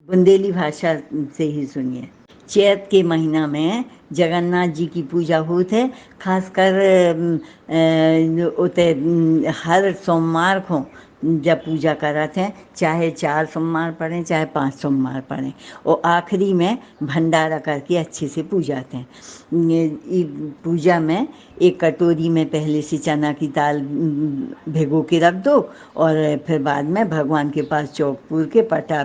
बुंदेली भाषा से ही सुनिए। चैत के महीना में जगन्नाथ जी की पूजा होत है। खासकर उते हर सोमवार को जब पूजा करत हैं, चाहे 4 सोमवार पड़ें चाहे 5 सोमवार पड़ें, और आखिरी में भंडारा करके अच्छे से पूजाते हैं। ये पूजा में एक कटोरी में पहले से चना की दाल भिगो के रख दो, और फिर बाद में भगवान के पास चौक पूर के पटा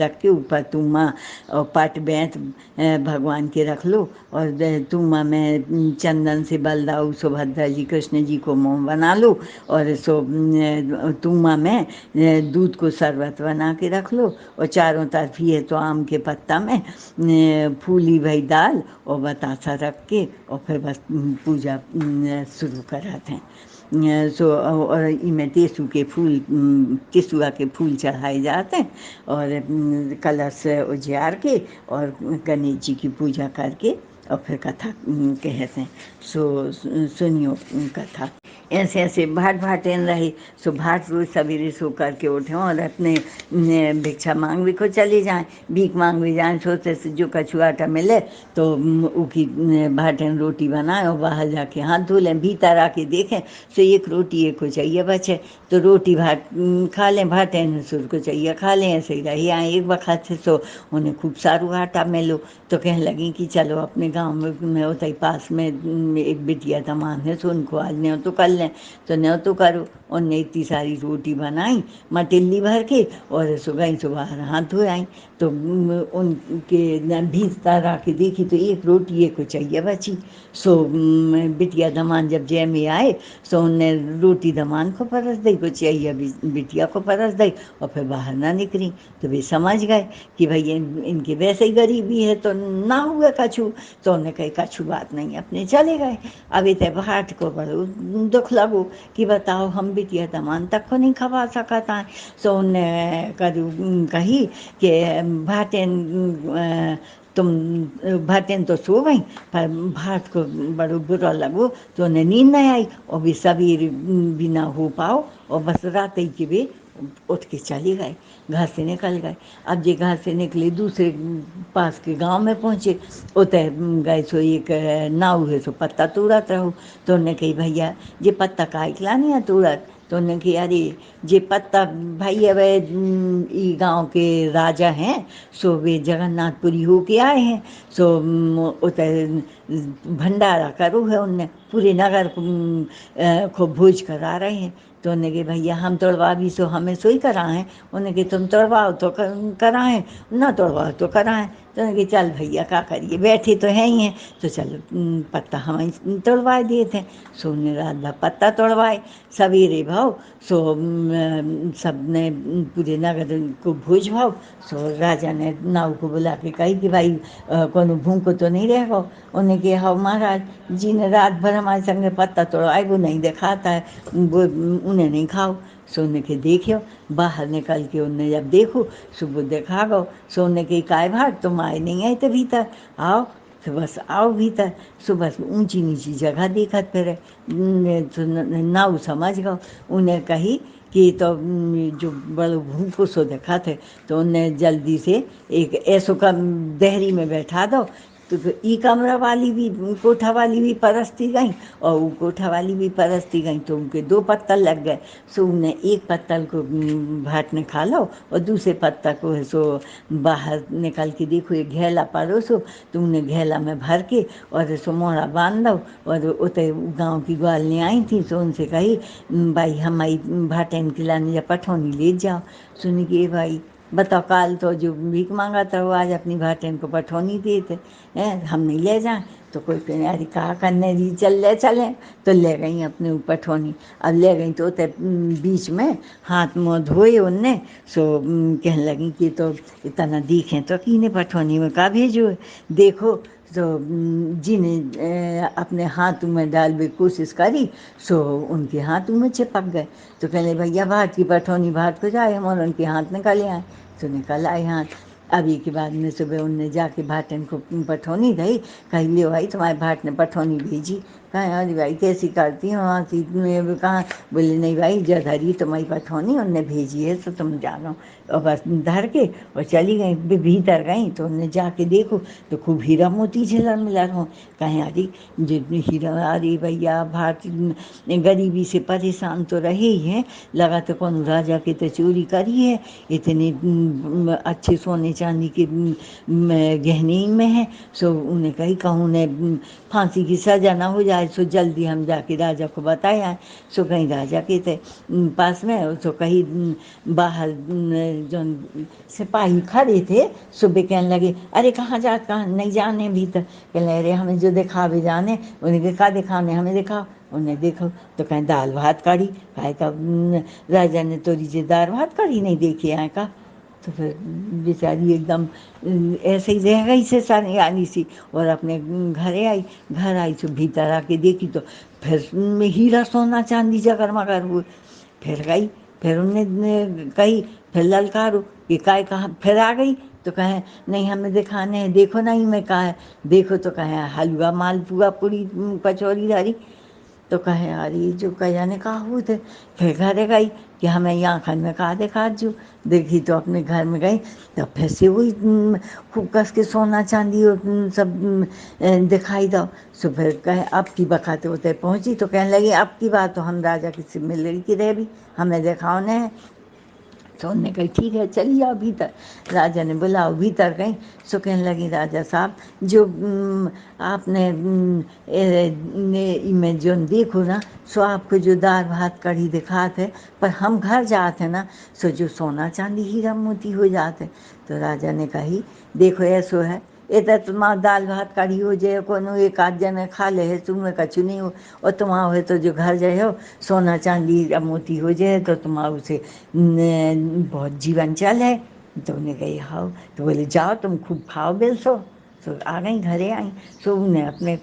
रख के ऊपर तुम्मा और पट बैंत भगवान के रख लो, और तुम्मा में चंदन से बलदाऊ सुभद्रा जी कृष्ण जी को मोम बना लो, और सो तुम्मा में दूध को शरबत बना के रख लो, और चारों तरफ ये तो आम के पत्ता में फूली भई दाल और बतासा रख के, और फिर बस पूजा शुरू कराते हैं। सो और इमें टेसू के फूल, केसुआ के फूल चढ़ाए जाते हैं, और कलश उजियार के और गणेश जी की पूजा करके और फिर कथा कहते हैं। सो सुनियो कथा। ऐसे ऐसे भाट भाटेन रही। सो भाट रोज सवेरे सो करके उठें और अपने भिक्षा मांग भी को चले जाएं, भीख मांग भी जाएं। सोचते से जो कछुआ आटा मिले तो उकी भाटेन रोटी बनाएं और बाहर जाके हाथ धो लें। भीतर आके देखें सो एक रोटी एक को चाहिए बचे, तो रोटी भात खा लें, भाटेन सुर को चाहिए खा लें। ऐसे ही रही आए। एक वक्त से सो उन्हें खूब सारू आटा मिलो, तो कहने लगी कि चलो अपने गांव में होता ही पास में एक बिटिया तमाम है, सो उनको आज न्यों तो कर लें। तो न्यों तो करो, उनने इतनी सारी रोटी बनाई मटिल्ली भर के, और सो गई सो बाहर हाथ धो आई। तो उनके भीतर आके देखी तो एक रोटी एक को चाहिए बची। सो बिटिया दमान जब जय में आए, सो उनने रोटी दमान को परस दी, को चाहिए बिटिया को परस दी, और फिर बाहर ना निकली। तो वे समझ गए कि भाई इनके वैसे ही गरीबी है तो ना हुए कछु। तो उन्हें कही कछु बात नहीं, अपने चले गए। अब इतने भाट को बड़ो दुख लगो कि बताओ हम बिटिया दमान तक को नहीं खवा सकता है। सो उन्हें कही कि भाटेन तुम भाटेन तो सो गई, पर भाट को बड़ो बुरा लगो तो उन्हें नींद नहीं आई, और भी सवेर भी ना हो पाओ, और बस रात ही के भी उठ के चले गए, घर से निकल गए। अब जे घर से निकले दूसरे पास के गांव में पहुँचे, उतर गए सो एक नाव है सो पत्ता तोड़त रहो। तो उन्हें कही भैया जे पत्ता काहे के लानी है तोड़त। तो उन्हें कही अरे जे पत्ता भाई अब ई गांव के राजा हैं, सो वे जगन्नाथपुरी होके आए हैं। सो उतर भंडारा करो है, उनने पूरे नगर को भोज करा रहे हैं। तो उन्हें कही भैया हम तोड़वा भी सो हमें सोई कराएं। उन्हें कही तुम तोड़वाओ तो कराएं, ना तोड़वाओ तो कराएं। तो उन्हें कही चल भैया क्या करिए, बैठे तो हैं ही हैं, तो चलो पत्ता हम तोड़वा देते हैं। सो उन्हें रात भर पत्ता तोड़वाए। सवेरे भाव सो सब ने पूरे नगर को भोज भाव। सो राजा ने नाव को बुला के कही कि भाई कोनो भूखो तो नहीं रहेगा। उन्हें कहा हाँ महाराज जी ने रात भर हमारे संगे पत्ता तोड़वाए, वो नहीं दिखाता है, वो उन्हें नहीं खाओ। सो उन्हें के देखियो बाहर निकल के उन्हें जब देखो सुबह देखा गो। सो उन्हें कही काय भाट तुम आए नहीं आए थे भीतर, आओ तो बस आओ भीतर। सो बस ऊंची नीची जगह देखत फिरे, तो नाव समझ गो। उन्हें कही कि तो जो बड़ो भूखो सो देखा थे, तो उन्हें जल्दी से एक ऐसो कम देहरी में बैठा दो। तो ई कमरा वाली भी कोठा वाली भी परसती गई, और वो कोठा वाली भी परसती गई, तो उनके 2 पत्तल लग गए। सो उन्हें एक पत्तल को भाट ने खा लो, और दूसरे पत्तल को है सो बाहर निकल के देखो एक घेला परोसो, तो उन्हें घेला में भर के और सो मोहरा बांध दो। और उते गाँव की ग्वालनी आई थी, सो उनसे कही भाई हमारी भाटेन की लानी या पठौनी ले जाओ। सुनी कि भाई बताओ काल तो जो भीख मांगा था वो आज अपनी भाटेन को पठौनी दिए थे, हैं हम नहीं ले जाएं। तो कोई कहने अरे कहा करने जी चल ले चलें। तो ले गई अपने ऊपर ठोनी। अब ले गई तो बीच में हाथ मुँह धोए उनने। सो कहने लगी कि तो इतना दिखें तो कीने पठौनी में का भेजो देखो। तो जिन्हें अपने हाथ में डालने की कोशिश करी, सो उनके हाथ में चिपक गए। तो कहले भैया भाट की पठौनी भाट को जाए हम, और उनके हाथ निकल आए। तो निकल आए हाथ। अभी के बाद में सुबह उनने जाके भाटन को पठौनी दी, कही ले भाई तुम्हारे भाट ने पठौनी भेजी। कहें अरे भाई कैसी करती हो आती में कहाँ, बोले नहीं भाई जधरी तुम्हारी पठौनी उनने भेजी है तो तुम जानो। और बस धर के और चली गई, भीतर गई तो उनने जाके देखो तो खूब हीरा मोती झिलर मिलर हो। कहें अरे जितनी हीरा, अरे भैया भाट गरीबी से परेशान तो रहे ही हैं, लगा तो कौन राजा की तो चोरी करी है, इतने अच्छे सोने चांदी के गहने में है। सो उन्हें कही कहूँ ने फांसी की सजा ना हो जाए, सो जल्दी हम जाके राजा को बताए आए। सो कहीं राजा के थे पास में, सो कहीं बाहर जो सिपाही खड़े थे, सुबह कहने लगे अरे कहाँ जा, कहाँ नहीं जाने भीतर। कहने अरे हमें जो दिखावे जाने, उन्हें कहा दिखाने हमें दिखाओ। उन्हें देखो तो कहें दाल भात कढ़ी। कहे का राजा ने तो रीजे दाल भात कढ़ी नहीं देखी आए का। तो फिर बेचारी एकदम ऐसे ही रह गई से सारी आनी सी, और अपने घरे आई। घर आई तो भीतर आके देखी तो फिर हीरा सोना चांदी जगरमगर हुए। फिर गई, फिर उनने कही, फिर ललकारो कि काय कहाँ, फिर आ गई तो कहें नहीं हमें दिखाने हैं, देखो नहीं मैं कहा है, देखो तो कहें हलवा मालपुआ पूरी कचौरी धरी। तो कहे अरे जो कया ने कहा हुए थे। फिर घर गई कि हमें यहाँ खन में कहा देखा जो, देखी तो अपने घर में गई तो फिर से वही खूब कस के सोना चांदी और सब दिखाई दो। सो फिर कहे अब की बखाते होते पहुँची तो कहने लगी अब की बात तो हम राजा किसी मिल की रह भी हमें दिखाओ ने। तो उन्होंने कही ठीक है चलिए आओ भीतर। राजा ने बुलाओ, भीतर गई। सो कहने लगी राजा साहब जो आपने में जो देखो ना, सो आपको जो दाल भात कढ़ी दिखाते, पर हम घर जाते ना सो जो सोना चांदी हीरा मोती हो जाते। तो राजा ने कही देखो ऐसो है, ये तो तुम्हारा दाल भात कढ़ी हो जाए कोनो एक आध जने खा ले है, तुम्हें कछु नहीं हो। और तुम्हारा हो तो जो घर जाए हो सोना चांदी हीरा मोती हो जाए तो तुम्हारा उसे बहुत जीवन चल है। तो उन्हें कही हाँ, तो बोले जाओ तुम खूब खाओ बिल सो। सो आ गई घरे आई। सो उन्हें अपने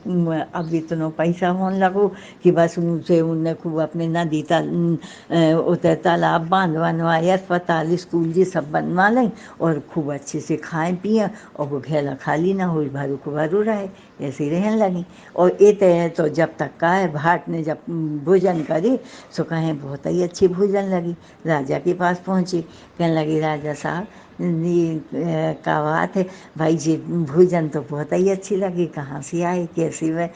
अब इतना पैसा होने लगो कि बस उनसे उनने खूब अपने नदी उतर तालाब बांध बनवाए, अस्पताल स्कूल ये सब बनवा लें और खूब अच्छे से खाएं पिए, और वो घेला खाली ना हो, भरू को भरू रहे। ऐसे ही रहने लगी। और ये है तो जब तक का है भाट ने जब भोजन करी सो कहें बहुत ही अच्छी भोजन लगी। राजा के पास पहुँची, कहने लगी राजा साहब ये का बात है भाई जी, भोजन तो बहुत ही अच्छी लगी, कहाँ से आए कैसी वे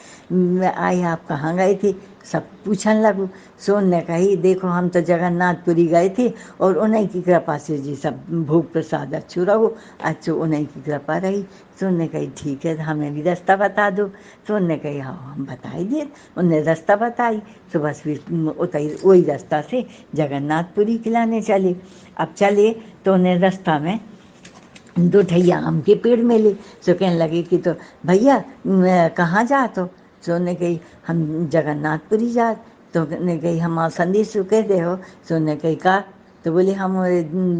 आई, आप कहाँ गए थे, सब पूछने लगू। सोन ने कही देखो हम तो जगन्नाथपुरी गए थे और उन्हीं की कृपा से जी सब भोग प्रसाद अच्छो रहो, अच्छो उन्हीं की कृपा रही। सोन ने कही ठीक है हमें भी रास्ता बता दो। सोन ने कही हाँ हम बताई दिए। उनने रास्ता बताई तो बस फिर उतई वही रास्ता से जगन्नाथपुरी खिलाने चले। अब चले तो उन्हें रास्ता में दो ठैया आम के पेड़ मिले। सो कहने लगे कि तो भैया कहाँ जात हो। सो ने कही हम जगन्नाथपुरी जात। तो ने कही हम संदेश कह दे हो। सो ने कही का। तो बोले हम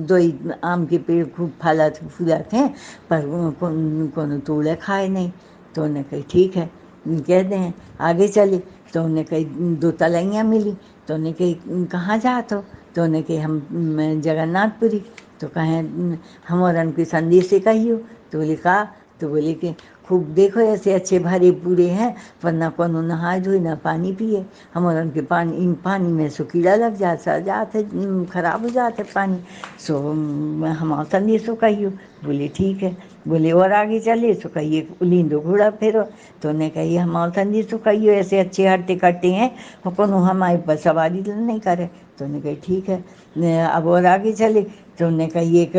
दो ही आम के पेड़ खूब फलत फूलत हैं पर कौन तोड़े खाए नहीं। तो उन्हें कही ठीक है कह दें आगे चले। तो उन्हें कही दो तलैया मिली। तो उन्हें कही कहाँ जात हो। तो उन्हें कही हम जगन्नाथपुरी। तो कहें हमारा उनके संदेश से कहियो। तो बोले का। तो बोले कि खूब देखो ऐसे अच्छे भरे पूरे हैं पर ना कोनो नहाए धोए ना पानी पिए, हमारा उनके पानी में सो कीड़ा लग जाते सड़ जाते खराब हो जाते पानी। सो हमारा संदेश सो कहियो। बोले ठीक है। बोले और आगे चले सो कहिए लींदो घोड़ा फेरो। तो उन्हें कहिए हमारा संदेश सो कहियो ऐसे अच्छे हट्टे कट्टे हैं और कोनो हमारे पर सवारी नहीं करे। तो उन्हें कही ठीक है। अब और आगे चले तो उन्हें कही एक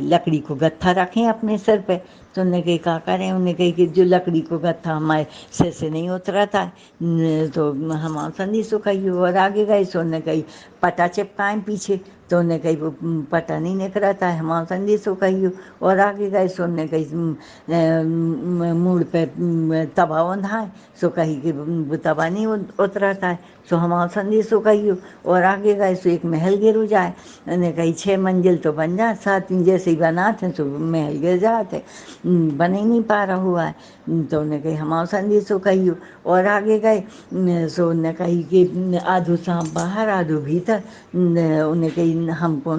लकड़ी को गत्था रखें अपने सर पे। तो उन्हें कही का करें। उन्हें कही कि जो लकड़ी को गत्था हमारे सिर से नहीं उतरा था तो हम संदेश को कही। और आगे गए सो उन्हें कही पटा चिपकाएं पीछे। तो उन्हें कही वो पटा नहीं निकला था हमारा संदेश को कही। और आगे गए सो उन्हें कही मूड पे तवा बंधाएं। सो कही कि वो तवा नहीं उतरा था सो हमारा संदेश को कही। और आगे गए सो एक महल गिर जाए। उन्हें कही 6 मंजिल तो बन जाए 7 जैसे ही बनाते हैं तो महल गिर जाते। बन ही नहीं पा रहा हुआ है। तो उन्हें कही हमारो संदेशो कहियो। और आगे गए सो उन्हें कही कि आधो सांप बाहर आधो भीतर, उन्हें कही हमको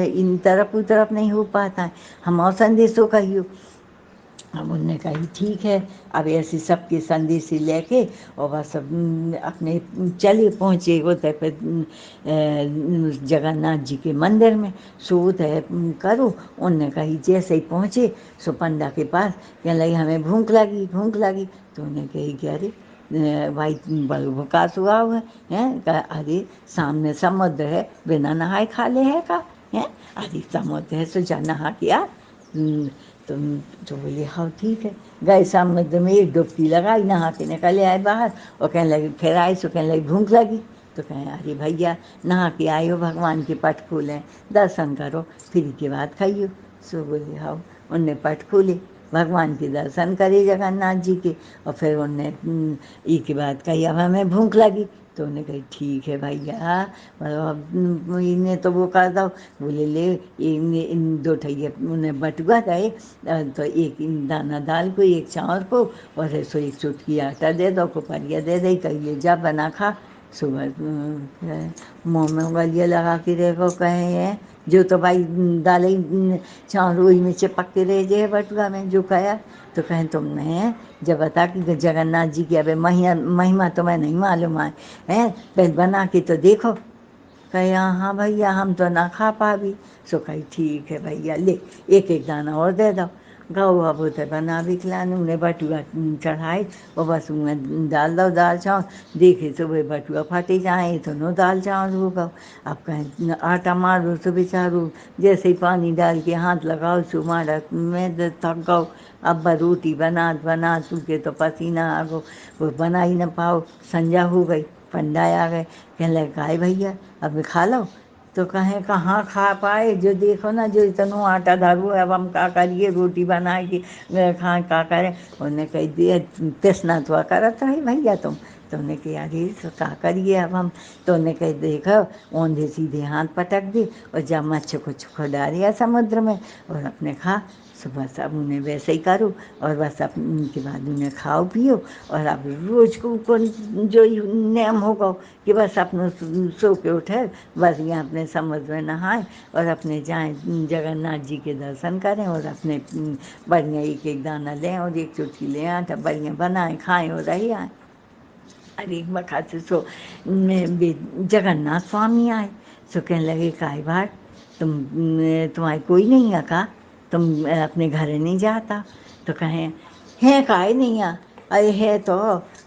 इन तरफ उस तरफ नहीं हो पाता है, हमारो संदेशो कहियो। अब उनने कही ठीक है। अब ऐसे सबके संदेश लेके और बस अपने चले पहुँचे होते पे जगन्नाथ जी के मंदिर में। सो उधर करो, उनने कही जैसे ही पहुँचे सो पंडा के पास कहने लगी हमें भूख लगी भूख लगी। तो उन्हें कही कि अरे भाई बड़ो भुकास हुआ हुआ है। अरे सामने समुद्र है, बिना नहाए खा ले है का है। अरे समुद्र है सो जा नहा के आ। तो तो बोले हाँ ठीक है। गए समुद्र में एक डुबकी लगाई, नहा के निकले आए बाहर। और कहने लगे फिर आए सो कहने लगी भूख लगी। तो कहें अरे भैया नहा के आए हो, भगवान के पट खोलें, दर्शन करो, फिर के बाद खाइयो। सो बोले हाँ। उनने पट खोले, भगवान के दर्शन करे जगन्नाथ जी के। और फिर उनने ई के बाद कही अब हमें भूख लगी। तो उन्हें कही ठीक है भैया, अब इन्हें तो वो कर दो। बोले ले इन दो ठैया उन्हें बटुआ गए, तो एक दाना दाल को, एक चावल को, और ऐसो एक चुटकी आटा दे दो, कुपरिया दे दे, कहिए जा बना खा। सुबह मुँह में उंगलिया लगा के देखो कहे हैं जो तो भाई दाल चावल वही में चिपक के रह जाए बटुआ में जो खाया। तो कहें तुमने जब बता कि जगन्नाथ जी की अब महिमा तुम्हें नहीं मालूम है, पहले बना के तो देखो। कहे हाँ भैया हम तो ना खा पाबी। सो कही ठीक है भैया ले एक एक दाना और दे दो। गऊ अब होते बना भी खिलाने, उन्हें बटुआ चढ़ाए और बस उनमें डाल दो दाल चावल। देखे सुबह बटुआ फटे जाए तो नो दाल चावल हो गओ। अब कहें आटा मार दो तो बेचारो जैसे ही पानी डाल के हाथ लगाओ सो मारा मैं थक गओ। अब रोटी बना बना चूके तो पसीना आ गो, वो बना ही ना पाओ। संजा हो गई, पंडा आ गए, कहने लगे काहे भैया अब खा लो। तो कहें कहाँ खा पाए, जो देखो ना जो इतनो आटा धरो अब हम का करिए, रोटी बनाए कि खाएं का करें। उन्हें कही दिए तृष्णा तो करत है भैया तुम। तो उन्हें कही अरे तो का करिए अब हम। तो उन्हें कही देखो औंधे सीधे हाथ पटक दी और जब मच्छर को छुखो डालिया समुद्र में और अपने खा। सो बस अब उन्हें वैसे ही करूँ और बस अब उनके बाद उन्हें खाओ पियो। और अब रोज को जो नियम होगा कि बस अपने सो के उठे, बस यहाँ अपने समुद्र में नहाएं और अपने जाएं जगन्नाथ जी के दर्शन करें और अपने बढ़िया एक एक दाना लें और एक चुटकी लें आटा बढ़िया बनाएं खाएं और रही आएँ। अरे बखा से सो जगन्नाथ स्वामी आए। सो कहने लगे काहे भाट तुम्हारे कोई नहीं है का, तुम अपने घर नहीं जाता। तो कहें है काहे नहीं आ। अरे है तो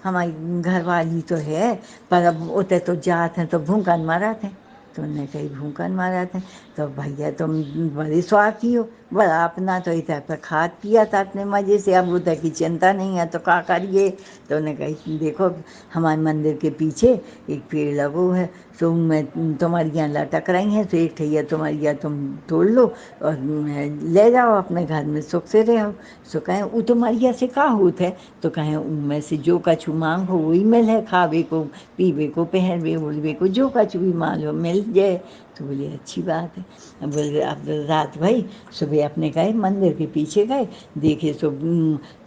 हमारी घर वाली तो है, पर अब उते तो जात हैं तो भूखन मारा थे। तो उन्हें कही भूखन मारा थे। तो भैया तुम बड़े स्वार्थी हो, बड़ा अपना तो इधर पर खाद पिया था अपने मज़े से, अब उधर की चिंता नहीं है तो क्या करिए। तो उन्हें कही देखो हमारे मंदिर के पीछे एक पेड़ लगो है, सो मैं तुम्हारियाँ लटक रही हैं, तो एक ठैया तुम्हारियाँ तुम तोड़ लो और ले जाओ अपने घर में सुख से रहो। सो कहें वो तुम्हारिया से का होत है। तो कहें उनमें से जो कछु मांग हो वही मिल है, खावे को पीवे को पहनवे ओढ़वे को जो कछु भी मांग मिल जाए। तो बोले अच्छी बात है। अब बोले अब रात भई सुबह अपने गए मंदिर के पीछे गए, देखे सो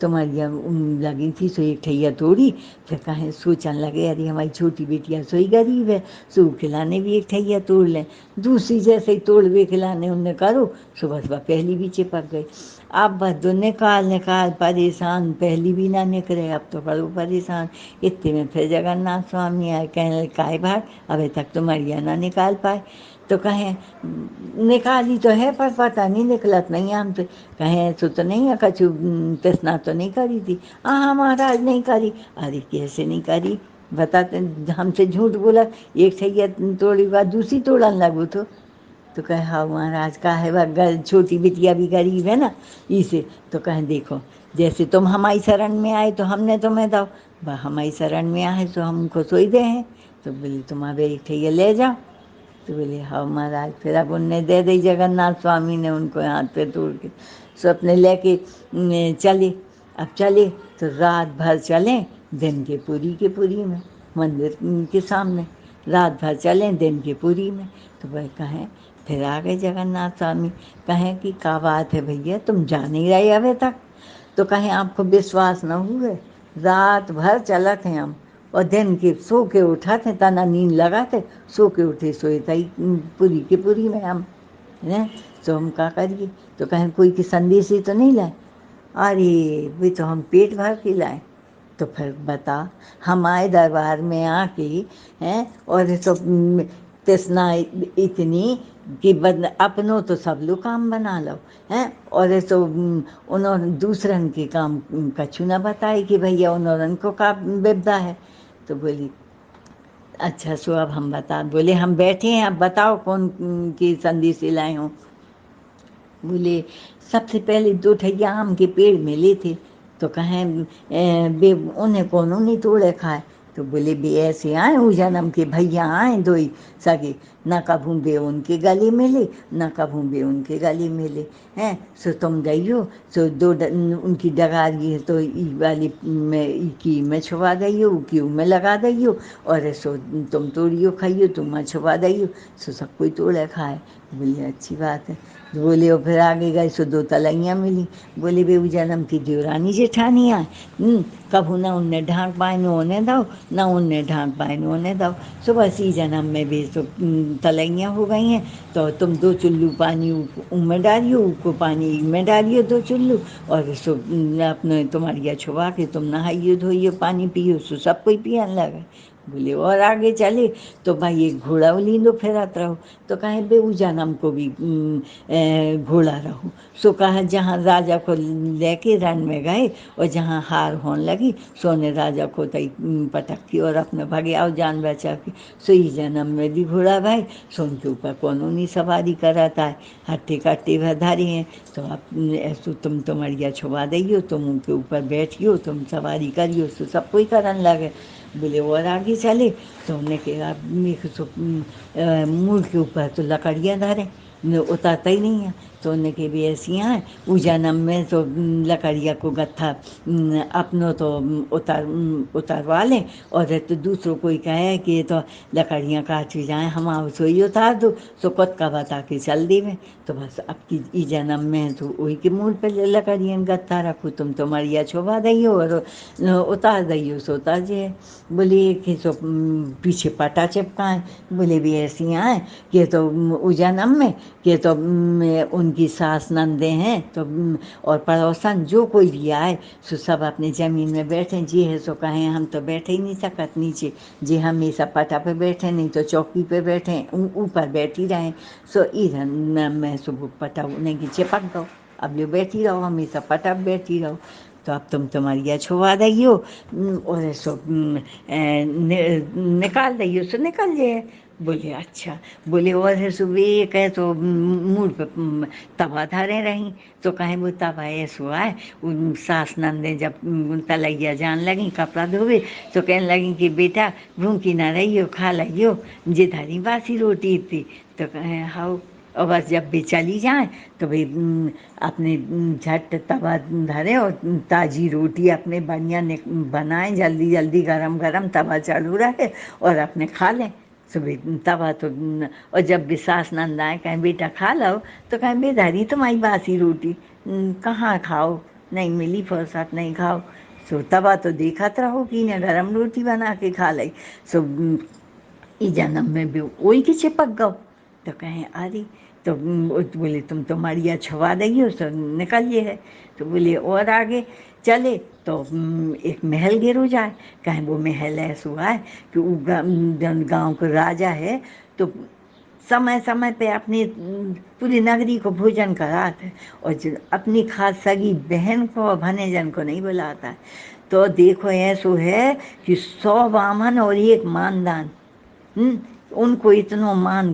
तुम्हारिया लगी थी, सो एक ठैया तोड़ी। फिर कहें सोचने लगे अरे हमारी छोटी बेटियाँ सोई गरीब है, सो खिलाने भी एक ठैया तोड़ लें। दूसरी जैसे ही तोड़वे खिलाने उनने करो, सुबह सुबह पहली भी चिपक गई। अब बस दो निकाल निकाल परेशान, पहली भी ना निकले, अब तो बड़ो परेशान। इतने में फिर जगन्नाथ स्वामी आए, कहने लगे काहे भाई अभी तक तो मरिया ना निकाल पाए। तो कहें निकाली तो है पर पता नहीं निकलत नहीं है हमसे। कहें तो नहीं है कछु तृष्णा तो नहीं करी थी। हाँ महाराज नहीं करी। अरे कैसे नहीं करी बताते, हमसे झूठ बोला, एक ठैया तोड़ी बाद दूसरी तोड़न लगो तो कहे हाँ महाराज का है वह छोटी बिटिया भी गरीब है ना इसे। तो कहें देखो जैसे तुम हमारी शरण में आए तो हमने तुम्हें दो, वह हमारी शरण में आए तो हम उनको सोई दे हैं। तो बोले तुम अब एक ठैया ले जाओ। तो बोले हाँ महाराज। फिर अब उनने दे दी जगन्नाथ स्वामी ने उनको हाथ पे तोड़ के। सो अपने लेके चले। अब चले तो रात भर चले, दिन के पूरी में मंदिर के सामने रात भर चले दिन के पूरी में। तो वह कहें फिर आ गए जगन्नाथ स्वामी। कहें कि क्या बात है भैया तुम जा नहीं रहे अभी तक। तो कहें आपको विश्वास न हुए, रात भर चलत हैं हम, और दिन के सो के उठत हैं, तना नींद लगाते, सो के उठे सोए तई पूरी के पूरी में हम हैं। तो हम क्या करिए? तो कहें कोई की संदेश ही तो नहीं लाए। अरे वे तो हम पेट भर के लाए। तो फिर बता, हम आए दरबार में आके हैं, और तो तृष्णा इतनी कि अपनों तो सब लोग काम बना लो हैं, और तो उन्होंने दूसरन के काम कछु ना बताए कि भैया उन्होंने को का विपदा है। तो बोली अच्छा सो अब हम बता, बोले हम बैठे हैं, अब बताओ कौन की संदेश लाए हों। बोले सबसे पहले दो ठैया आम के पेड़ मिले थे, तो कहें बे उन्हें कौन नहीं तोड़े खाए। तो बोले बे ऐसे आए वो जन्म के भैया आए दो ही सगे, न कभू बे उनके गले मिले, न कभू बे उनके गले मिले हैं। सो तुम गइयो, सो उनकी डगारी है तो ई वाली में ई की में छुपा दइयो, ऊ की में लगा दइयो, और सो तुम तोड़ियो खाइयो, तुम छुपा दइयो, सो सब कोई तोड़े खाए। बोले अच्छी बात है। बोले और फिर आगे गए सो दो तलैया मिली। बोले बे जन्म की देवरानी जेठानी आए, कभू ना उनने ढांक पाए न उन्हें दो, ना उनने ढांक पाए न उन्हें दो। सो बस ई जन्म में भी सो तलैया हो गई हैं। तो तुम दो चुल्लू पानी उनमें डालियो, उको पानी में डालियो दो चुल्लू, और सो अपने तुम्हारिया छुपा के तुम नहाइयो धोइयो पानी पियो, सो सब कोई पियन लगे। बोले और आगे चले तो भाई एक घोड़ा लींदो फिरत रहो। तो कहे बे ऊ जन्म को भी घोड़ा रहो। सो कहा जहाँ राजा को लेके रण में गए, और जहाँ हार होने लगी, सोने राजा को तई पटक की और अपने भगे आओ जान बचा के। सो ई जन्म में भी घोड़ा भाई, सो उनके ऊपर कौन नहीं सवारी कराता है, हट्टे कट्टे धारी हैं। तो अब ऐसो तुम तुम्हारिया छुपा दइयो, तुम उनके ऊपर बैठियो, तुम सवारी करियो, सो सब कोई करन लगे। बोले और आगे चले तो उन्हें कहा मूल के ऊपर तो लकड़ियाँ धरे, उतरता ही नहीं है। तो उन्हें के भी ऐसी हैं, ऊ जन्म में तो लकड़िया को गत्था अपनों तो उतरवा लें, और तो दूसरों कोई कहे कि ये तो लकड़ियाँ काटी जाएँ, हम आओ सोई उतार दो, सो कत का बता के चल दी में। तो बस अब की ई जन्म में तो वही के मूल पे लकड़ियाँ गत्था रखो, तुम तो मरिया छुपा दइयो और उतार दइयो, सो उतार जे। बोले कि सो पीछे पटा चिपकाएँ। बोले भी ऐसी आए कि तो ऊ जन्म में कि तो उनकी सास नंदे हैं, तो और पड़ोसन जो कोई भी आए, सो सब अपने ज़मीन में बैठे, जी है सो कहें हम तो बैठे ही नहीं सकत नीचे, जी हमेशा पटा पे बैठे, नहीं तो चौकी पे बैठे, ऊपर बैठी रहें। सो इधर मैं सुबह पटा नहीं कि चिपक गो, अब जो बैठी रहो हमेशा पटा पे बैठी रहो। तो अब तुम तुम्हारी छुआ दइयो, और सो निकाल दइयो, सो निकल जाए। बोले अच्छा। बोले और है सुबह कहे तो मुँह पे तवा धरे रहीं। तो कहें वो तवा ऐसो आए, सास नंदे जब तलैया जान लगी कपड़ा धोवे, तो कहने लगी कि बेटा भूखी ना रहियो, खा लियो, जे धरी बासी रोटी थी। तो कहें हाउ, और बस जब भी चली जाए तो भाई अपने झट तवा धरे और ताज़ी रोटी अपने बढ़िया बनाएं, जल्दी जल्दी गरम गरम तवा चालू रहे, और अपने खा लें सुबह तवा तो। और जब भी सास नंद आए कहें बेटा खा लो, तो कहें बेधारी तुम्हारी बासी रोटी कहाँ खाओ, नहीं मिली फुर्सत नहीं खाओ। सो तवा तो देखत रहो कि ने गरम रोटी बना के खा ली। सो ई जन्म में भी वही के चिपक गो। तो कहें अरे, तो बोले तुम तो मरिया छुआ दइयो, सो निकल ये है। तो बोले और आगे चले तो एक महल गिरो जाए। कहें वो महल ऐसा हुआ है कि वो गाँव का राजा है, तो समय समय पे अपनी पूरी नगरी को भोजन कराता है, और अपनी खास सगी बहन को और भनेजन को नहीं बुलाता है। तो देखो ऐसो है कि 100 बामन और एक मानदान, उनको इतना मान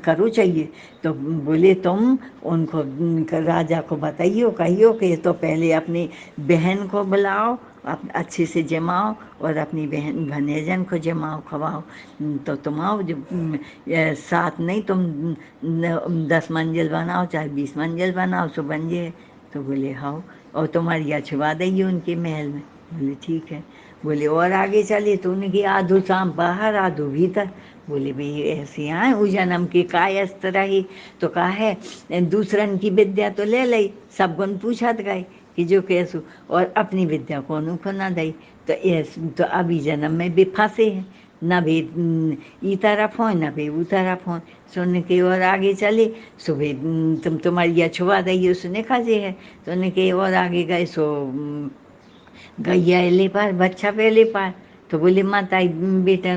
करो चाहिए। तो बोले तुम उनको राजा को बताइयो, कहियो कि तो पहले अपनी बहन को बुलाओ, अच्छे से जमाओ, और अपनी बहन भनेजन को जमाओ खवाओ, तो तुम आओ। जो साथ नहीं तुम 10 मंजिल बनाओ चाहे 20 मंजिल बनाओ, सो बन जाए। तो बोले हाँ, और तुम्हारी अछवा देंगे उनके महल में। बोले ठीक है। बोले और आगे चले तो उनकी आधो शाम बाहर आधो भीतर। बोले भाई ऐसे आए उ जन्म के कायस्थ रही, तो कहा है दूसरन की विद्या तो ले ली, सब गुण पूछत गए कि जो कैसो और अपनी विद्या को को ना दई। तो तो अभी जन्म में भी फंसे हैं, न भी ई तरफ हो न भी ऊ तरफ हो। सुन के और आगे चले, सुबह तुम तुम्हारी या छुआ दई उसने खाजे है। तो उन्हें के और आगे गए सो गैया ले पार, बच्चा पहले पार। तो बोले माता बेटा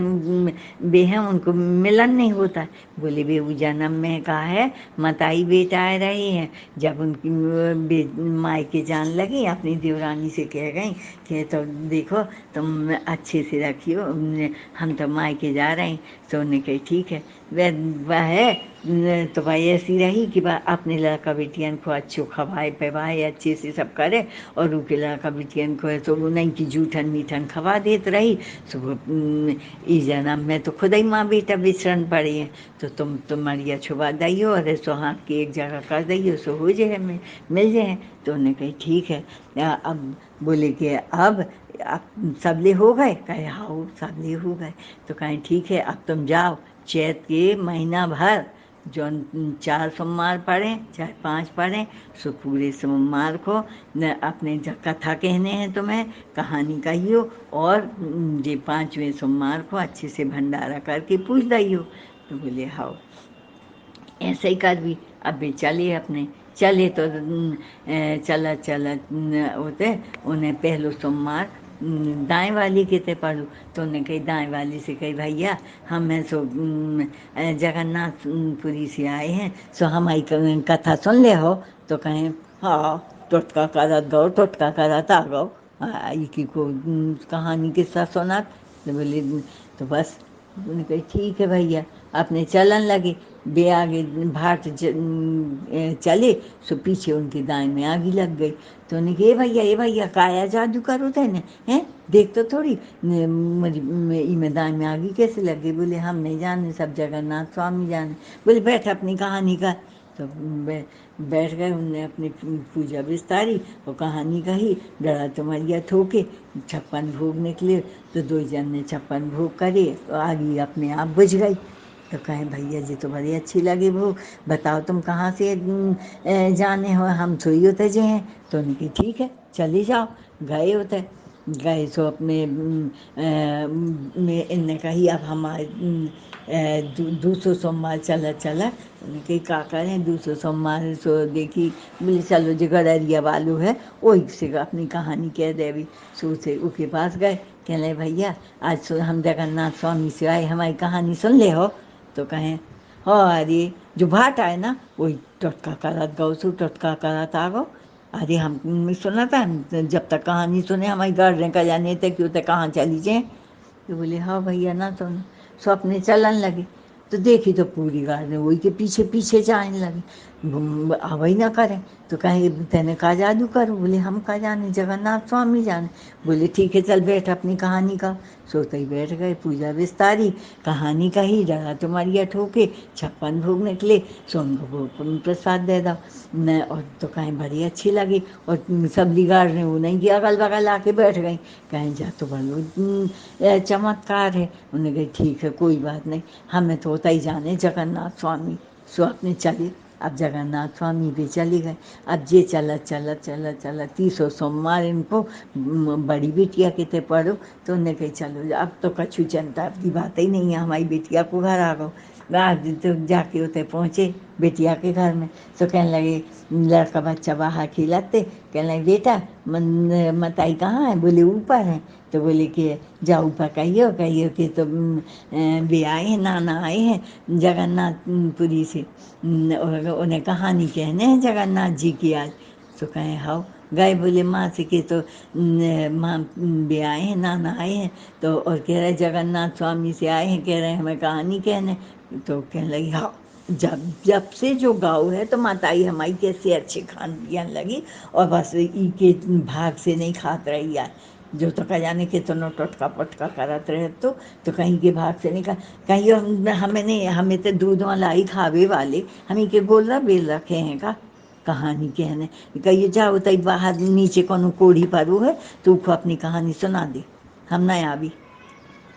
बे हैं उनको मिलन नहीं होता। बोले बे वो जन्म में कहा है माताई बेटा आ रहे हैं। जब उनकी मायके जान लगी अपनी देवरानी से कह गई कि तो देखो तुम अच्छे से रखियो, हम तो मायके जा रहे हैं। तो उन्होंने कही ठीक है। वह है तो भाई ऐसी रही कि अपने लड़का बेटियन को अच्छो खवाए पिवाए अच्छे से सब करे, और उनके लड़का बेटियन को तो नहीं कि जूठन मीठन खवा देते रही। सुबह इस जन्म में तो खुद ही माँ बेटा बिछड़न पड़े हैं। तो तुम मरिया छुपा दियो और सो हाथ की एक जगह कर दियो, सो हो जाए मिल जाए। तो उन्होंने कही ठीक है। अब बोले कि अब सबले हो गए? कहे हाँ सबले हो गए। तो कहें ठीक है अब तुम जाओ, चैत के महीना भर जो 4 सोमवार पढ़ें चाहे 5 पढ़ें, सो पूरे सोमवार को अपने कथा कहने हैं तुम्हें, कहानी कहियो, और ये 5वें सोमवार को अच्छे से भंडारा करके पूछ दियो। तो बोले हाँ ऐसे ही कर भी। अब भी चले अपने चले तो चला चला होते उन्हें पहलो सोमवार दाएं वाली के ते पढ़ू। तो उन्हें कही दाएं वाली से कही भैया हम हैं सो जगन्नाथपुरी से आए हैं, सो हमारी कथा सुन ले हो। तो कहें हाँ टोटका करत गो टोटका करत आ गो, की को कहानी किस्सा सुना। तो बोले तो बस उन्हें कही ठीक है भैया। अपने चलन लगे, बे आगे भाट चले, सो पीछे उनके दाएं में आगी लग गई। तो उन्हें कहा ए भैया काया जादू करो थे ने हैं, देख तो थोड़ी में दाएं में आगी कैसे लग गई। बोले हम नहीं जाने, सब जगन्नाथ स्वामी जाने। बोले बैठ अपनी कहानी का। तो बैठ गए, उनने अपनी पूजा विस्तारी और कहानी कही। डरा तुम्हारिया ठोके 56 भोग निकले। तो 2 जन ने 56 भोग करे तो आगी अपने आप बुझ गई। तो कहें भैया जी तो बड़ी अच्छी लगी भोग, बताओ तुम कहाँ से जाने हो, हम सोई होते जे हैं। तो उनकी ठीक है चली जाओ। गए होते गए सो अपने में इनने कही अब हमारे दूसरो सोमवार चला चला। उनके का करें दूसरो सोमवार सो देखी। बोले चलो जो गड़रिया वालू है वही से अपनी कहानी कह देवी। सो से उसके पास गए, कहले भैया आज सो हम जगन्नाथ स्वामी से आए, हमारी कहानी सुन ले हो। तो कहें हाँ अरे जो भाट आए ना वही टोटका करत गौ सो टोटका करत आ गो। अरे हम सुना था, जब तक कहानी सुने हमारी गार्डन का जाने थे क्यों तक कहाँ चली जाए। तो बोले हाँ भैया ना सुन। सो अपने चलन लगे। तो देखी तो पूरी गार्डन वही के पीछे पीछे जाने लगे, आवई ना करें। तो कहें तेने का जादू करो। बोले हम का जाने, जगन्नाथ स्वामी जाने। बोले ठीक है चल बैठ अपनी कहानी का। सोते ही बैठ गए, पूजा विस्तारी, कहानी कही, डरा तुम्हारिया ठोके 56 भोग निकले। सो उनको भोग प्रसाद दे दो न। और तो कहें बड़ी अच्छी लगी। और सब लिगाड़ रहे वो नहीं कि अगल बगल आके बैठ गई। कहें जा तो बड़ो चमत्कार है। उन्हें कही ठीक है कोई बात नहीं, हमें तो होता ही जाने जगन्नाथ स्वामी। सो अपने चले। अब जगन्नाथ स्वामी भी चले गए। अब ये चलत चलत चलत चलत 30 सोमवार इनको बड़ी बिटिया के थे पढ़ो। तो उन्हें कही चलो अब तो कछु चिंता की बात ही नहीं है, हमारी बिटिया को घर आ गो। आज तो जाके होते पहुँचे बिटिया के घर में। तो कहने लगे लड़का बच्चा बाहर खिलाते, कहने लगे बेटा मताई कहाँ है। बोले ऊपर है। तो बोले कि जाओ ऊपर कहियो कहियो कि तो वे आए हैं नाना आए हैं जगन्नाथपुरी से, उन्हें कहानी कहने हैं जगन्नाथ जी की आज। तो कहें हाँ गए। बोले माँ से कि तो माँ भी आए हैं नाना आए हैं, तो और कह रहे जगन्नाथ स्वामी से आए हैं, कह रहे हैं हमें कहानी कहने। तो कहने लगी हाँ जब जब से जो गाँव है तो माताई हमारी कैसे अच्छे खान पियन लगी, और बस ई के भाग से नहीं खात रही यार। जो तो कह जाने कि तो नो टोटका पटका करत रहे तो कहीं के भाग से नहीं खा। कहीं हमें नहीं, हमें तो दूध वाला ही खावे वाले हम के गोला बेल रखे हैं का कहानी कहने। कहिए जाओ तई बाहर नीचे कोनो कोढ़ी पारू है तो उसको अपनी कहानी सुना दे, हम नहीं आवी।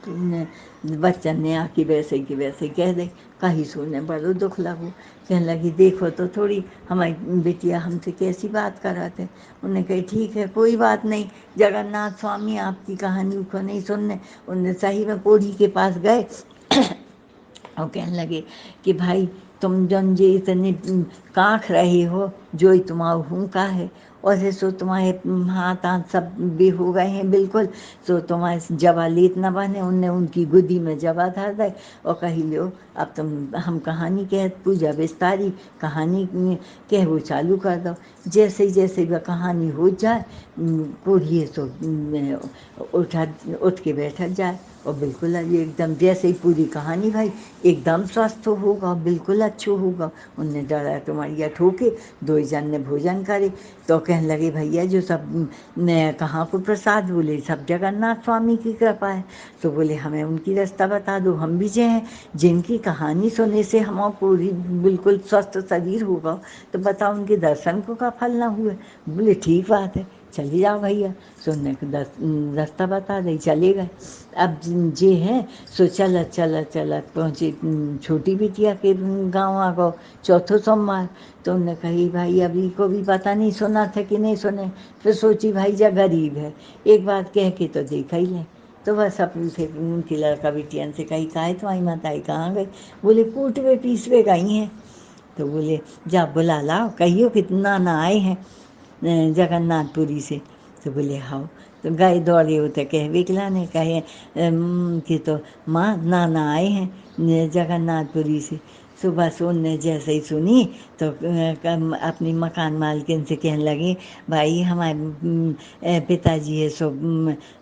बच्चन ने आके वैसे कि वैसे कह दे। कही सुने बड़ो दुख लगो, कहने लगी देखो तो थोड़ी हमारी बिटिया हमसे कैसी बात कराते। उन्हें कही ठीक है कोई बात नहीं, जगन्नाथ स्वामी आपकी कहानी को नहीं सुनने। उनने सही में कोढ़ी के पास गए और कहने लगे कि भाई तुम जन जे इतने काँख रहे हो, जो ही तुम्हारा हूँ का है, और से सो तुम्हारे हाथ हाथ सब भी हो गए हैं बिल्कुल। सो तुम्हारे जवा लेत न बने। उनने उनकी गोदी में जवा धर दे और कही लो अब तुम हम कहानी कह पूजा विस्तारी कहानी कह वो चालू कर दो। जैसे वह कहानी हो जाए कोढ़िए सो उठ के बैठ जाए और बिल्कुल ये एकदम जैसे ही पूरी कहानी भाई एकदम स्वस्थ होगा, बिल्कुल अच्छो होगा। उनने डरा तुम्हारिया ठोके, दो जन ने भोजन करे तो कहने लगे भैया जो सब ने कहाँ को प्रसाद, बोले सब जगन्नाथ स्वामी की कृपा है। तो बोले हमें उनकी रास्ता बता दो, हम भी जे हैं जिनकी कहानी सुनने से हम पूरी बिल्कुल स्वस्थ शरीर होगा, तो बताओ उनके दर्शन को का फल ना हुए। बोले ठीक बात है, चले जाओ भैया। सुनने को रास्ता बता दे, चले गए। अब जे हैं सो चलत चलत चलत पहुँचे छोटी बिटिया के गाँव आ गो चौथो सोमवार। तो उन्होंने कही भाई अभी को भी पता नहीं सुना था कि नहीं सुने। फिर सोची भाई जा गरीब है, एक बात कह के तो देखा ही ले। तो बस अपने थे उनकी लड़का बिटियन से कही काहे तुम्हारी माताई कहाँ गई। बोले कूटवे पीसवे गई हैं। तो बोले जा बुला लाओ, कहियो कितना ना आए हैं जगन्नाथपुरी से। तो बोले हाँ। तो गए दौड़े होते कहे विकलाने कहे कि तो माँ नाना आए हैं जगन्नाथपुरी से। सुबह सोने जैसे ही सुनी तो अपनी मकान मालकिन से कहने लगी भाई हमारे पिताजी है सो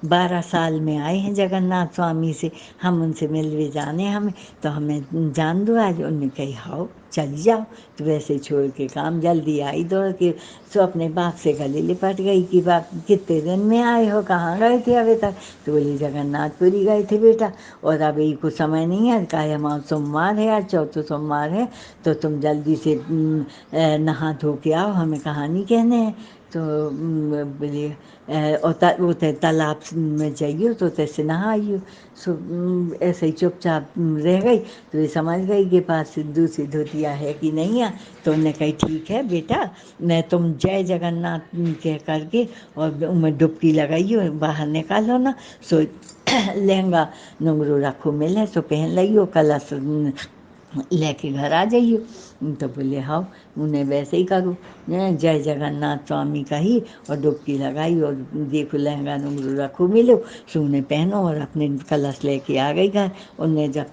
12 साल में आए हैं जगन्नाथ स्वामी से, हम उनसे मिलवे जाने हमें, तो हमें जान दो आज। उनने कही हाँ चली जाओ। तो वैसे छोड़ के काम जल्दी आई दौड़ के, सो अपने बाप से गले लिपट गई कि बाप कितने दिन में आए हो, कहाँ गए थे अभी तक। तो बोली जगन्नाथपुरी गए थे बेटा, और अभी कुछ समय नहीं है, कहा हमारा सोमवार है आज चौथो सोमवार है, तो तुम जल्दी से नहा धो के आओ, हमें कहानी कहने हैं। तो बोले वो तालाब में जाइयो तो तैसे नहा आइयो। सो ऐसे ही चुपचाप रह गई। तो ये समझ गई कि पास सिद्धू सिद्धोतिया है कि नहीं है। तो उन्होंने कही ठीक है बेटा, मैं तुम जय जगन्नाथ कह करके और उनमें डुबकी लगाइयो, बाहर निकालो ना। सो लहंगा नंगरो रखो मिले सो पहन लियो, कलश लेके घर आ जाइयो। तो बोले हाँ उन्हें वैसे ही करूँ। जय जगन्नाथ स्वामी कही और डुबकी लगाई और देखो लहंगा नंगरू रखो मिलो, सो उन्हें पहनो और अपने कलश लेके आ गई घर। उनने जब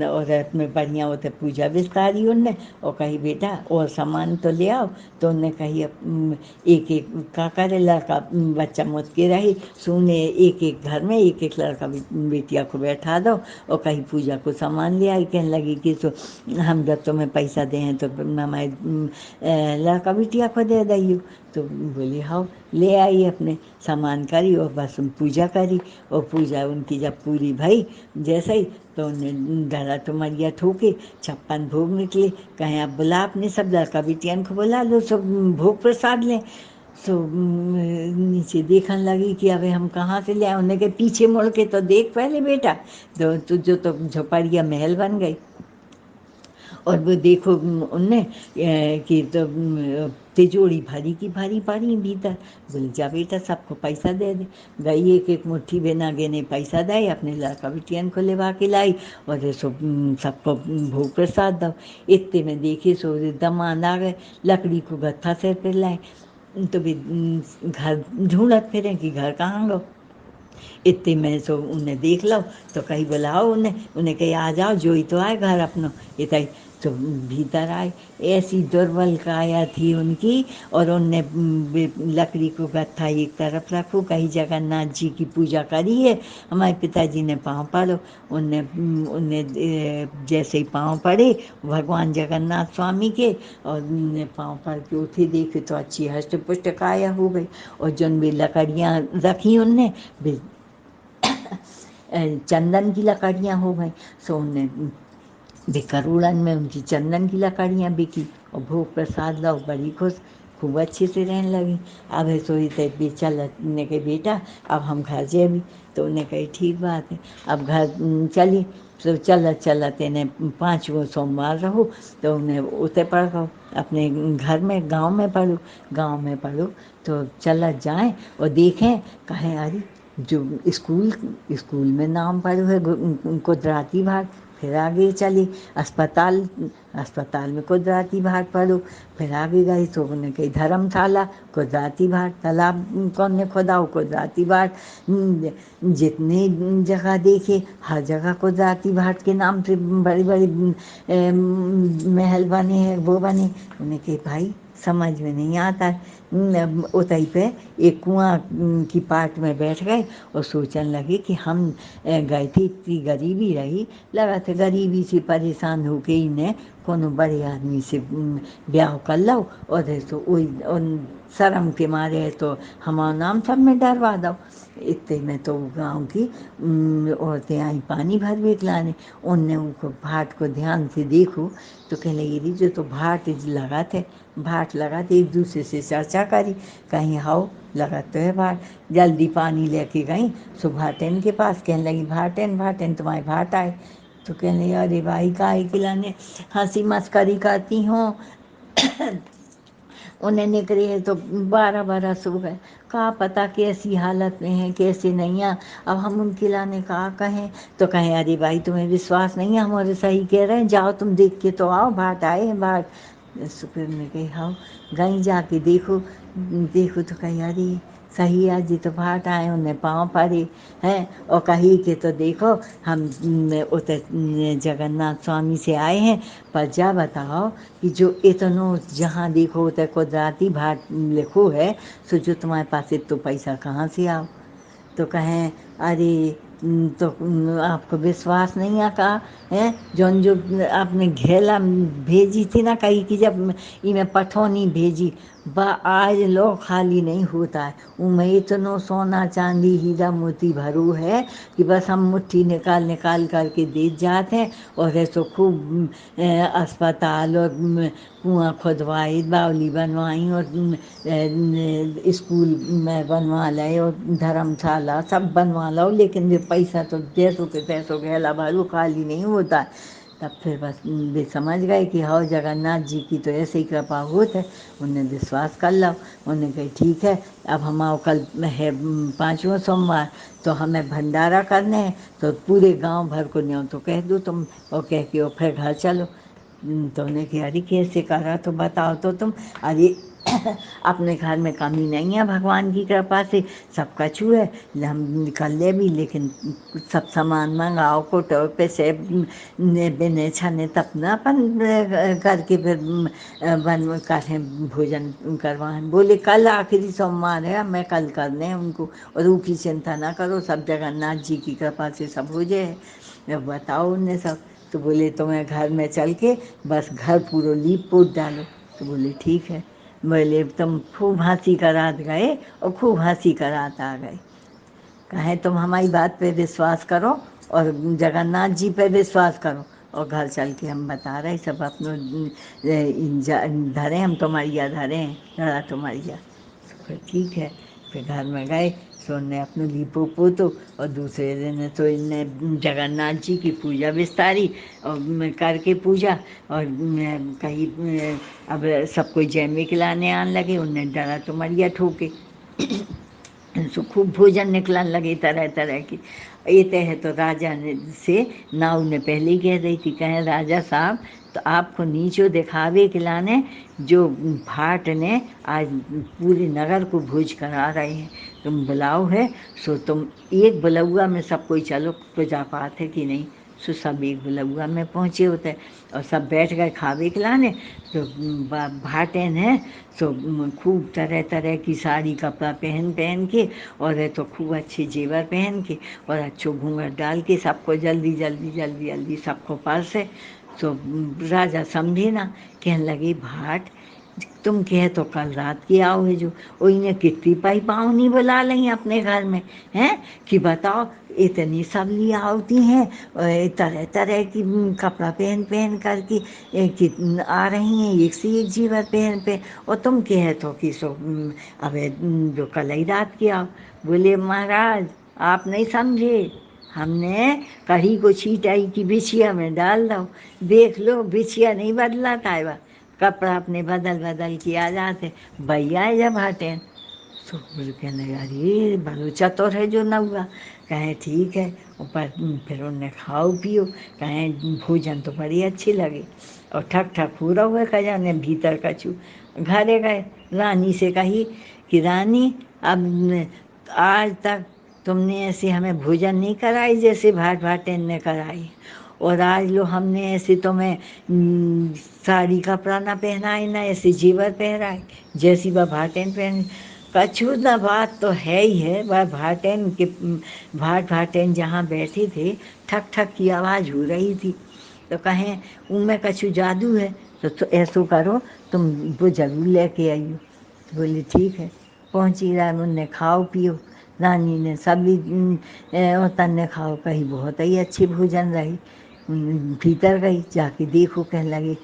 और में बढ़िया होते पूजा विस्तारी उनने और कही बेटा और सामान तो ले आओ। तो उनने कही एक एक का करे लड़का बच्चा मुझ के रही, सुने एक एक घर में एक एक लड़का बेटिया को बैठा दो और कहीं पूजा को सामान ले आई। कहने लगी कि तो हम जब तुम्हें पैसा दें तो हमारे लड़का बिटिया को दे दियो। तो बोली हाँ। ले आई अपने सामान करी और बस पूजा करी, और पूजा उनकी जब पूरी भई जैसे ही तो उन्हें डरा तो मरिया ठोके 56 भोग निकले। कहें अब बुला अपने सब लड़का बिटियन को बुला लो, सब भोग प्रसाद लें। सो नीचे देखने लगी कि अबे हम कहाँ से ले आए। उन्हें के पीछे मुड़ के तो देख पहले बेटा, तो जो तो झोपड़िया महल बन गई। और वो देखो उनने कि तो तिजोरी भरी की भरी पड़ी भीतर। बोले जा बेटा सबको पैसा दे दे। गई एक एक मुट्ठी बिना गिने पैसा दे, अपने लड़का बिटियन को लेवा के लाई और सो सबको भोग प्रसाद दो। इतने में देखी सो दमाद आ गए, लकड़ी को गत्था से फिर लाए। तो भी घर ढूंढत फिरें कि घर कहाँ गो। इतने में सो उन्हें देख लो तो कहीं बुलाओ उन्हें, उन्हें कहीं आ जाओ जो ही तो आए घर अपनो। इतने तो भीतर आए, ऐसी दुर्बल काया थी उनकी। और उनने लकड़ी को गत्था एक तरफ रखो, कहीं जगन्नाथ जी की पूजा करी है, हमारे पिताजी ने पाँव पड़ो। उनने उनने जैसे ही पाँव पड़े भगवान जगन्नाथ स्वामी के, और पाँव पड़ के उठे देखे तो अच्छी हष्ट पुष्ट काया हो गई। और जिन भी लकड़ियाँ रखी उनने चंदन की लकड़ियाँ हो गई। सो उनने करोड़न में उनकी चंदन की लकड़ियाँ बिकी और भोग प्रसाद लो बड़ी खुश। खूब अच्छे से रहने लगी। अब है सोई तो भी चल ने के बेटा अब हम घर जेबी, तो उन्हें कही ठीक बात है। अब घर चली, तो चलत चलत इन्हें 5 गो सोमवार रहू, तो उन्हें उते पढ़ गो अपने घर में, गांव में पढ़ू। गांव में पढ़ू तो चलत जाएं और देखें, कहें अरे जो स्कूल स्कूल में नाम पढ़ू है कुदराती भाग। फिर आगे चली अस्पताल, अस्पताल में कुदराती भाग पढ़ो। फिर आगे गई तो उन्होंने कही धर्मशाला, कुदराती भाग। तालाब कौन ने खोदा, कुदराती भाग। जितने जगह देखे हर जगह कुदराती भाट के नाम से बड़ी बड़ी महल बने हैं, वो बने। उन्हें कही भाई समझ में नहीं आता। उतई पे एक कुआं की पाट में बैठ गए और सोचने लगे कि हम गए थे, इतनी गरीबी रही, लगा था गरीबी से परेशान होके इन्हें कोनो बड़े आदमी से ब्याह कर लो, और तो वही शर्म के मारे तो हमारा नाम सब में डरवा दो। इतने में तो गांव की औरतें आई पानी भर भी लाने। उनने उनको भाट को ध्यान से देखो तो कहने लगी जो तो भाट लगा थे, भाट लगा थे। एक दूसरे से चर्चा करी, कहीं हाओ लगा तो है भाट। जल्दी पानी लेके गई सो भाटेन के पास, कहने लगी भाटेन भाटेन तुम्हारे भाट आए। तो कहने लगी अरे भाई काहे खिलाने, हंसी मस्करी करती हूँ। उन्हें निकले है तो 12 बरस हो गए, कहा पता कैसी हालत में है कैसे नहीं है। अब हम उनके लाने कहा कहें, तो कहें अरे भाई तुम्हें विश्वास नहीं है, हमारे सही कह रहे हैं, जाओ तुम देख के तो आओ, भाट आए हैं भाट। शुक्र में कही हाँ, गई जाके देखो, देखो तो कही अरे सही है जी, तो भाट आए, उन्हें पाँव पड़े हैं। और कही के तो देखो हम उतर जगन्नाथ स्वामी से आए हैं, पर जा बताओ कि जो इतनो जहाँ देखो उतर कुदराती भाट लिखो है, सो जो तुम्हारे पास इतो पैसा कहाँ से आओ। तो कहें अरे तो आपको विश्वास नहीं आ कहा है, जौन जो आपने घेला भेजी थी ना, कही कि जब इमें पठौनी भेजी बा आज लो खाली नहीं होता है, उनमें इतनो सोना चांदी हीरा मोती भरू है कि बस हम मुट्ठी निकाल निकाल करके दे जाते हैं। और ऐसो खूब अस्पताल और कुआं खुदवाई, बावली बनवाई, और स्कूल में बनवा लाए, और धर्मशाला सब बनवा लो, लेकिन ये पैसा तो जैसों के तैसों घेला भरू खाली नहीं होता है। तब फिर बस वे समझ गए कि हाँ जगन्नाथ जी की तो ऐसे ही कृपा होत है। उन्हें विश्वास कर लो। उन्हें कही ठीक है, अब हम आओ कल है 5वां सोमवार, तो हमें भंडारा करने हैं, तो पूरे गांव भर को न्यों तो कह दो तुम, और कह के और फिर घर चलो। तो उन्हें कहा अरे कैसे करा, तो बताओ तो तुम। अरे अपने घर में कमी नहीं है, भगवान की कृपा से सब कछु है, हम कर ले भी, लेकिन सब सामान मंगाओ कोटो पे से बिने छने तब न अपन करके फिर बन करें भोजन करवाएं। बोले कल आखिरी सोमवार है, मैं कल करने हैं उनको, और ऊकी चिंता ना करो, सब जगन्नाथ जी की कृपा से सब हो जाए। अब बताओ उनने सब, तो बोले तो मैं घर में चल के बस घर पूरा लीप पोत डालो। तो बोले ठीक है। बोले तुम खूब हंसी करात गए और खूब हंसी करात आ गए। कहें तुम हमारी बात पे विश्वास करो और जगन्नाथ जी पे विश्वास करो, और घर चल के हम बता रहे सब अपनों धरे, हम तुम्हारिया धरे हैं, धरा तुम्हारिया। फिर ठीक है, फिर घर में गए, सो ने अपने लीपो पोतो, और दूसरे दिन तो इनने जगन्नाथ जी की पूजा विस्तारी, और करके पूजा, और कहीं अब सब कोई जयमे खिलाने आने लगे, उनने डरा तो मरिया ठोके। सो खूब भोजन निकलने लगे तरह तरह की। ये है तो राजा ने से नाव ने पहले ही कह रही थी, कहें राजा साहब तो आपको नीचो दिखावे के लाने जो भाट ने आज पूरे नगर को भोज करा रहे हैं, तुम बुलाओ है, सो तुम एक बुलौआ में सब कोई चलो, पूजा पाठ है कि नहीं। सो सब एक बुलौआ में पहुँचे होते, और सब बैठ गए खावे खिलाने। तो भाटेन है तो खूब तरह तरह की साड़ी कपड़ा पहन पहन के, और है तो खूब अच्छे जेवर पहन के, और अच्छो घूंघट डाल के सबको जल्दी जल्दी जल्दी जल्दी सबको परसे। तो राजा समझे ना, कहने लगे भाट تم کہے تو کل رات کی آؤ ہے جو انہیں کتنی پائی پاؤں نہیں بلا لیں اپنے گھر میں ہیں کہ بتاؤ اتنی سبلیاں ہوتی ہیں طرح طرح کی کپڑا پہن پہن کر کے آ رہی ہیں ایک سے ایک جیور پہن پہ اور تم کہے تو کہ سو اب جو کل ہی رات کیا بولے مہاراج آپ نہیں سمجھے ہم نے کڑھی کو چھینٹائی کی بچھیا میں ڈال دو دیکھ لو بچھیا نہیں بدلا ہے کپڑا اپنے بدل بدل کے آ جاتے بھیا ہے جب ہٹے سو بول کہنے لگا ارے بڑو چتر ہے جو نہ ہوا کہیں ٹھیک ہے اوپر پھر انہیں کھاؤ پیو کہیں بھوجن تو بڑی اچھی لگی اور ٹھک ٹھک پورا ہوا کہ جانے بھیتر کچو گھرے گئے رانی سے کہی کہ رانی اب آج تک تم نے ایسے ہمیں بھوجن نہیں کرائی جیسے بھاٹ بھاٹین نے کرائی اور آج لو ہم نے ایسے تمہیں ساڑی کپڑا نہ پہنائے نہ ایسے زیور پہنائے جیسی وہ بھاٹین پہن کچھ نہ بات تو ہے ہی ہے وہ بھاٹین کے بھاٹ بھاٹین جہاں بیٹھے تھے ٹھک ٹھک کی آواز ہو رہی تھی تو کہیں ان میں کچھ جادو ہے تو ایسو کرو تم وہ ضرور لے کے آئیو تو بولی ٹھیک ہے پہنچی رن نے کھاؤ پیو رانی نے سبھی تن نے کھاؤ کہیں بہت ہی اچھی بھوجن رہی بھیتر گئی جا کے دیکھو کہنے لگی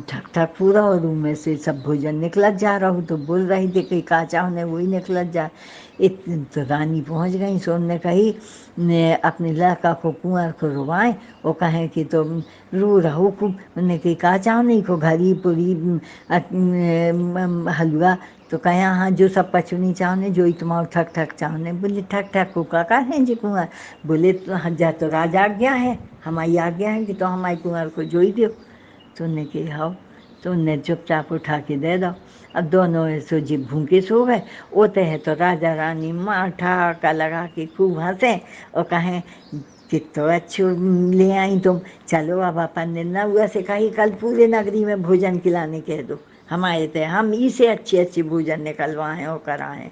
ٹھک ٹھک پورا اور روم میں سے سب بھوجن نکلت جا رہا ہوں تو بول رہی تھی کہ کانچا ہونے وہی نکلت جا تو رانی پہنچ گئی سو نے کہی اپنے لڑکا کو کنور کو روائیں وہ کہیں کہ تم رو رہو خوب انہیں کہ کا چاؤ کو گھری پوری حلوا تو کہ ہاں جو سب پچنی چاہنے جو تمہار ٹھک ٹھک چاہنے بولے ٹھک ٹھک کو کا ہے جی کنوار بولے تو جا تو راج آگیا ہے ہماری آگیا ہے کہ تو ہمارے کنوار کو جوئی دو تو نے کہ ہاؤ تو انہیں چپ چاپ اٹھا کے دے دو اب دونوں سو جی بھوکے سو گئے ہوتے ہیں تو راجا رانی ماں ٹھاکا لگا کے خوب ہنسیں اور کہیں کہ تو اچھی لے آئیں تم چلو اب اپن نے نہ ہوا سے کہیں کل پورے نگری میں بھوجن کھلانے کہہ دو ہم آئے تھے ہم اسے اچھی اچھی بھوجن نکلوائیں اور کرائیں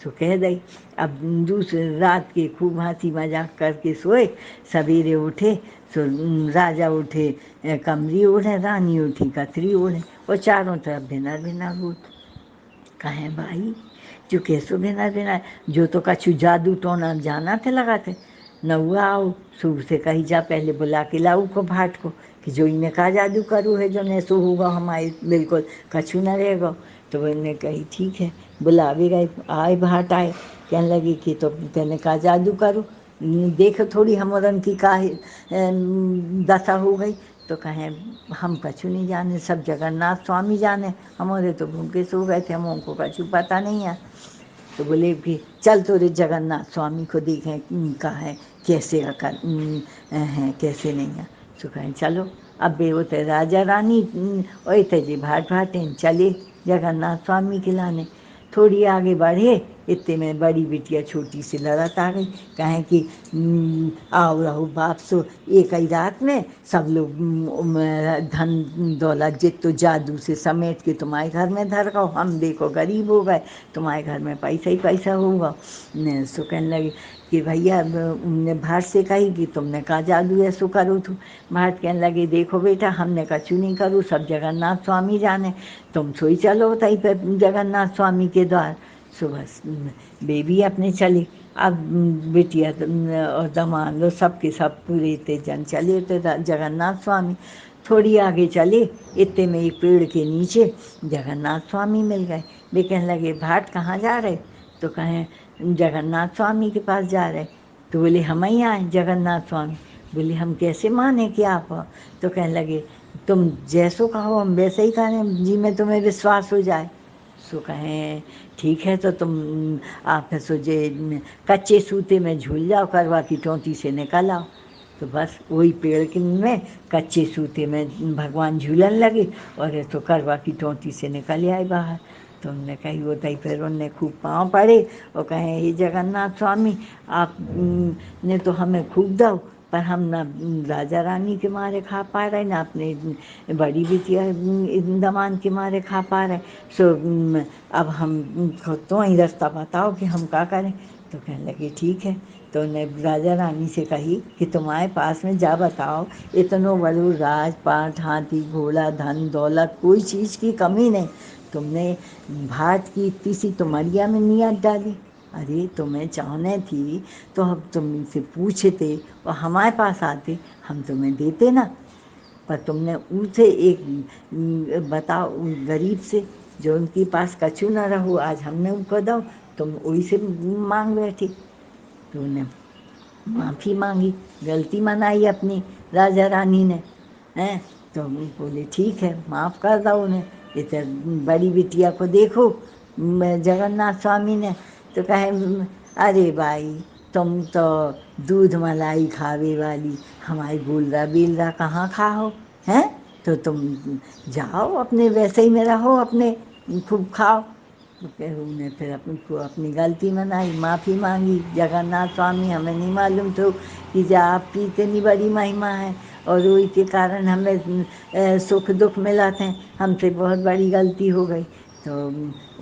تو کہہ دئی اب دوسرے رات کے خوب ہنسی مذاق کر کے سوئے سویرے اٹھے تو راجا اٹھے کمری اوڑھے رانی اٹھی کتری اوڑھے اور چاروں طرف بھنر بھنر بھوت کہیں بھائی جو کیسو بھنر بھنر جو تو کچھو جادو ٹونا جانا تھے لگاتے نہ ہوا آؤ صبح سے کہیں جا پہلے بلا کے لاؤ کو بھاٹ کو کہ جو انہیں کا جادو کرو ہے جو ایسو ہوگا ہمارے بالکل کچھو نہ رہے گا تو وہ نے کہی ٹھیک ہے بلا بھی گئے آئے بھاٹ آئے کہنے لگی کہ تو نے کہا جادو کرو دیکھو تھوڑی ہمارن کی کا دشا ہو گئی تو کہیں ہم کچھو نہیں جانے سب جگن ناتھ سوامی جانے ہمارے تو بھوکے سو گئے تھے ہم ان کو کچھو پتا نہیں ہے تو بولے کہ چل تو رے جگن ناتھ سوامی کو دیکھیں کہا ہے کیسے ہیں کیسے نہیں ہیں تو کہیں چلو اب بے ہوتے راجا رانی وہی تھے جی بھاٹ بھاٹیں چلے جگن ناتھ سوامی کے لانے تھوڑی آگے بڑھے اتنے میں بڑی بیٹیا چھوٹی سی لڑت آ گئی کہیں کہ آؤ رہو باپ سو ایک ہی رات میں سب لوگ دھن دولت جت تو جادو سے سمیٹ کے تمہارے گھر میں دھر گؤ ہم دیکھو غریب ہو گئے تمہارے گھر میں پیسہ ہی پیسہ ہوگا سو کہنے لگے کہ بھیا نے بھاٹ سے کہی کہ تم نے کہا جادو ایسو کرو تو بھاٹ کہنے لگے دیکھو بیٹا ہم نے کچھو نہیں کروں سب جگن ناتھ سوامی جانے تم سوئی چلو تئی پہ جگن ناتھ سوامی کے دوار صبح بیبی اپنے چلی اب بیٹیا اور دمان لو سب کے سب پورے تے جن چلے تھے جگن ناتھ سوامی تھوڑی آگے چلے اتے میں ایک پیڑ کے نیچے جگن ناتھ سوامی مل گئے وہ کہنے لگے بھاٹ کہاں جا رہے تو کہیں جگن ناتھ سوامی کے پاس جا رہے تو بولے ہم ہی آئیں جگن ناتھ سوامی بولے ہم کیسے مانیں کہ آپ تو کہنے لگے تم جیسو کہو ہم ویسے ہی کہیں جی میں تمہیں وشواس ہو جائے سو کہیں ٹھیک ہے تو تم آپ سوچے کچے سوتے میں جھول جاؤ کروا کی ٹوٹی سے نکل آؤ تو بس وہی پیڑ میں کچے سوتے میں بھگوان جھولنے لگے اور تو کروا کی ٹوٹی سے نکل آئے باہر تو ان نے کہی ہوتا ہی پھر ان نے خوب پاؤں پڑے اور کہیں یہ جگن ناتھ سوامی آپ نے تو ہمیں خوب دو پر ہم نہ راجا رانی کے مارے کھا پا رہے نہ اپنے بڑی بیٹی دمان کے مارے کھا پا رہے سو اب ہم تو ہی رستہ بتاؤ کہ ہم کیا کریں تو کہنے لگے ٹھیک ہے تو انہیں راجا رانی سے کہی کہ تمہارے پاس میں جا بتاؤ اتنو بڑو راج پاٹ ہاتھی گھوڑا دھن دولت کوئی چیز کی کمی نہیں تم نے بھات کی اتنی سی تمہاریا میں نیت ڈالی، ارے تمہیں چاہنے تھی تو اب تم سے پوچھتے اور ہمارے پاس آتے، ہم تمہیں دیتے نا، پر تم نے ان سے ایک بتاؤ غریب سے جو ان کے پاس کچھو نہ رہو، آج ہم نے ان کو دو، تم وہی سے مانگ بیٹھی۔ تو انہیں معافی مانگی، غلطی منائی اپنی راجا رانی نے ہیں، تو بولے ٹھیک ہے معاف کر دو انہیں۔ ادھر بڑی بٹیا کو دیکھو جگن ناتھ سوامی نے تو کہے ارے بھائی تم تو دودھ ملائی کھاوے والی، ہماری بولرا بیلرا کہاں کھاؤ ہیں، تو تم جاؤ اپنے ویسے ہی میں رہو، اپنے خوب کھاؤ۔ تو پھر انہیں پھر اپنی غلطی منائی، معافی مانگی، جگن ناتھ سوامی ہمیں نہیں معلوم تو کہ جو آپ کی اتنی بڑی مہما ہے اور وہی کے کارن ہمیں سکھ دکھ ملا تھے، ہم سے بہت بڑی غلطی ہو گئی۔ تو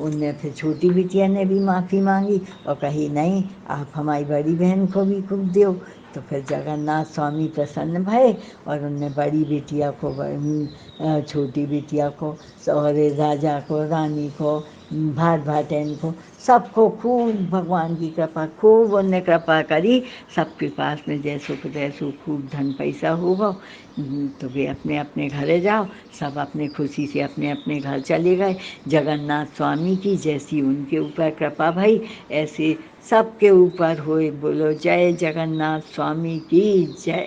ان نے پھر چھوٹی بٹیا نے بھی معافی مانگی اور کہی نہیں آپ ہماری بڑی بہن کو بھی خوب دیو۔ تو پھر جگن ناتھ سوامی پرسن بھئے اور ان نے بڑی بیٹیا کو چھوٹی بیٹیا کو اور راجا کو رانی کو بھاٹ بھاٹین کو سب کو خوب بھگوان کی کرپا، خوب ان نے کرپا کری، سب کے پاس میں جیسو کہ تیسو خوب دھن پیسہ ہوگا، تو وہ اپنے اپنے گھرے جاؤ، سب اپنے خوشی سے اپنے اپنے گھر چلے گئے۔ جگن ناتھ سوامی کی جیسی ان کے اوپر کرپا بھئی ایسے سب کے اوپر ہوئے، بولو جے جگن ناتھ سوامی کی جے۔